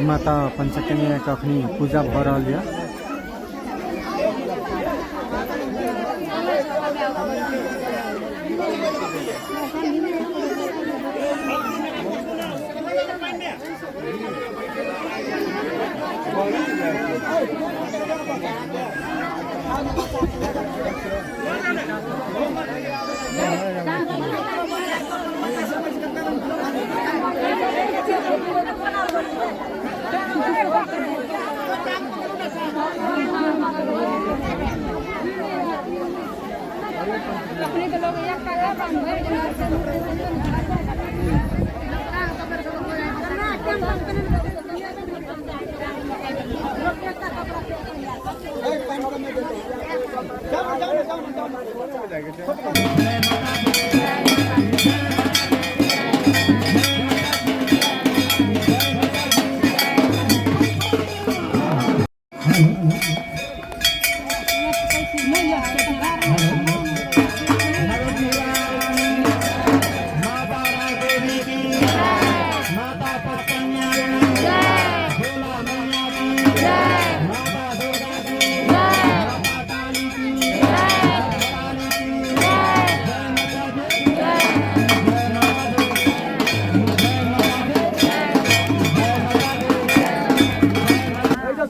माता पंचकन्या के अखनी पूजा भ रहल है।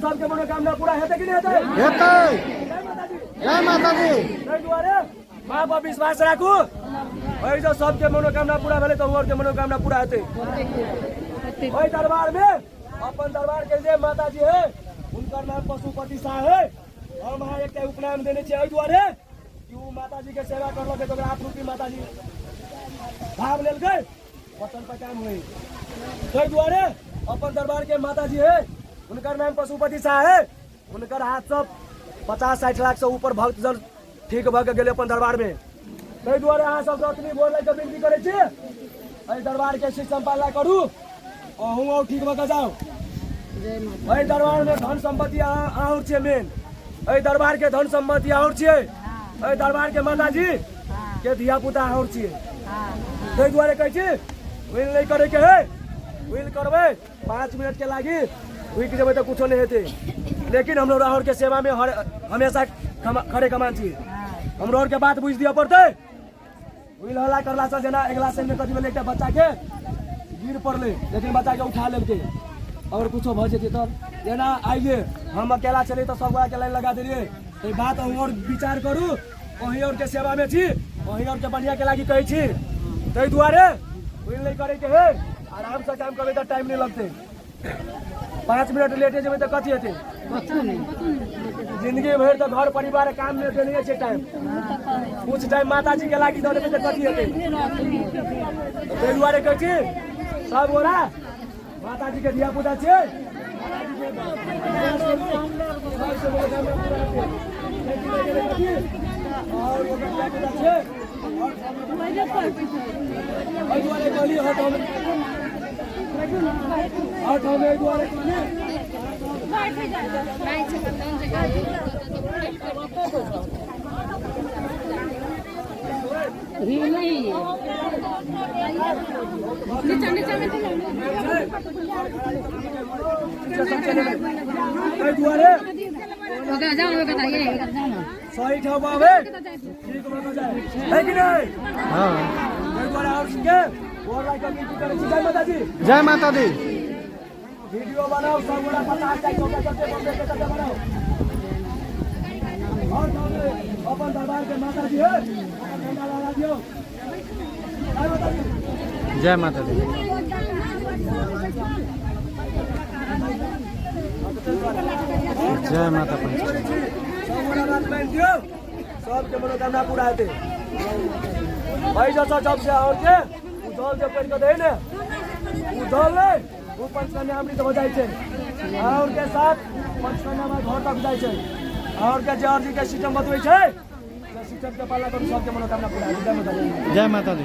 सबके मनोकामना पूरा हेतै कि नहीं हेतै? हेतै। जय माता दी। ताहि दुआरे माँ पर विश्वास राखू। ओहि जो सबके मनोकामना पूरा भेलै तऽ हमर के मनोकामना पूरा हेतै। ओहि दरबार में अपन दरबार के जे माता जी है उनकर नाम पशुपति शाह है। हम अहाँ एकटा उपनाम देने छियै एहि दुआरे कि उ माता जी के सेवा करलकै तऽ ओकरा आपरूपी माता जी भाव लेलकै वचन पर काम हुई। ताहि दुआरे अपन दरबार के माता जी है उनकर नाम पशुपति शाह है। उनकर हाथ सब 50-60 लाख से ऊपर भक्तजन ठीक भ के गेले अपन दरबार में। ताहि दुआरे अहाँ सब रत्नी बोल के विनती करे छी एहि दरबार के शिव संपादन करू अहूँ ठीक भ के जाओ। एहि दरबार में धन संपत्ति और छे मेन एहि दरबार के धन संपत्ति और छे। एहि दरबार के माता जी के धिया पुता और छे। ताहि दुआरे कहै छी विल नहीं करे के है। विल करबे 5 मिनट के लागी रुक जेबै तो कुछो नहीं हेते। लेकिन हम लोग के सेवा में हमेशा खड़े कमान छी। हम लोग के बात बुझ दिया पड़ते। विल हल्ला करला से जेना अगला से में कथी भेलै एकटा बच्चा के गिर पड़ले लेकिन बच्चा के उठा लेलकै और कुछो भ जेतै तब जेना आइए हम अकेला चले तो सब गोरा के लाइन लगा देलिए। तो बात और विचार करू। वही और के सेवा में छी वही और के बढ़िया के लागी कहै छी। ताहि दुआरे विल नहीं करे के है। आराम से काम करबे तो टाइम नहीं लगते। 5 मिनट लेटे जेबै तो कथी हेतै? जिंदगी भर तो घर परिवार काम में देने छे टाइम। कुछ टाइम माता जी के लागी दे देबै तो कथी हेतै? ताहि दुआरे कहै छी सब गोरा माता जी के धिया पुता छे। और वो धिया पुता छे और दुआरे गली हट हमें दुआरे सही ठाव बाबे ठीक है कि नहीं? हाँ। जय माता दी। जय माता दी। वीडियो बनाओ सब बड़ा 50 बनाओ। और अपन दरबार के माता जी है जय माता दी। जय माता पंचकन्या। सबके मनोकामना पूरा हेतै। भाई जैसा जब से और के उधल जे पढ़ के दे ने उधल ने वो पंचकन्या अमृत हो जाए छे और के साथ पंचकन्या में घर तक जाए छे और के जे अर्जी के सिस्टम बतबै छे जे सिस्टम के पालन करू सबके मनोकामना पूरा हेतै। जय माता दी।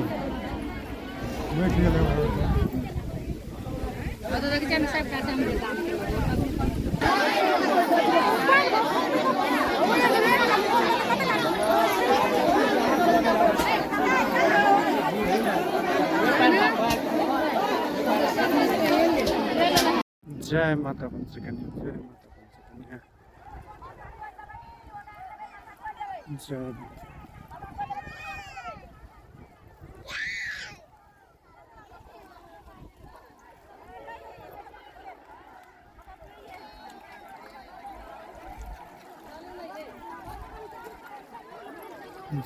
जय माता पंचकन्या, जय माता पंचकन्या, जय माता।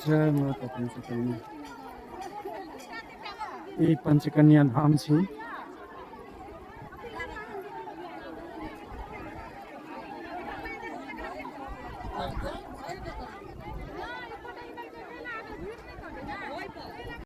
जय माता पंचकन्या। ये पंचकन्या धाम छी।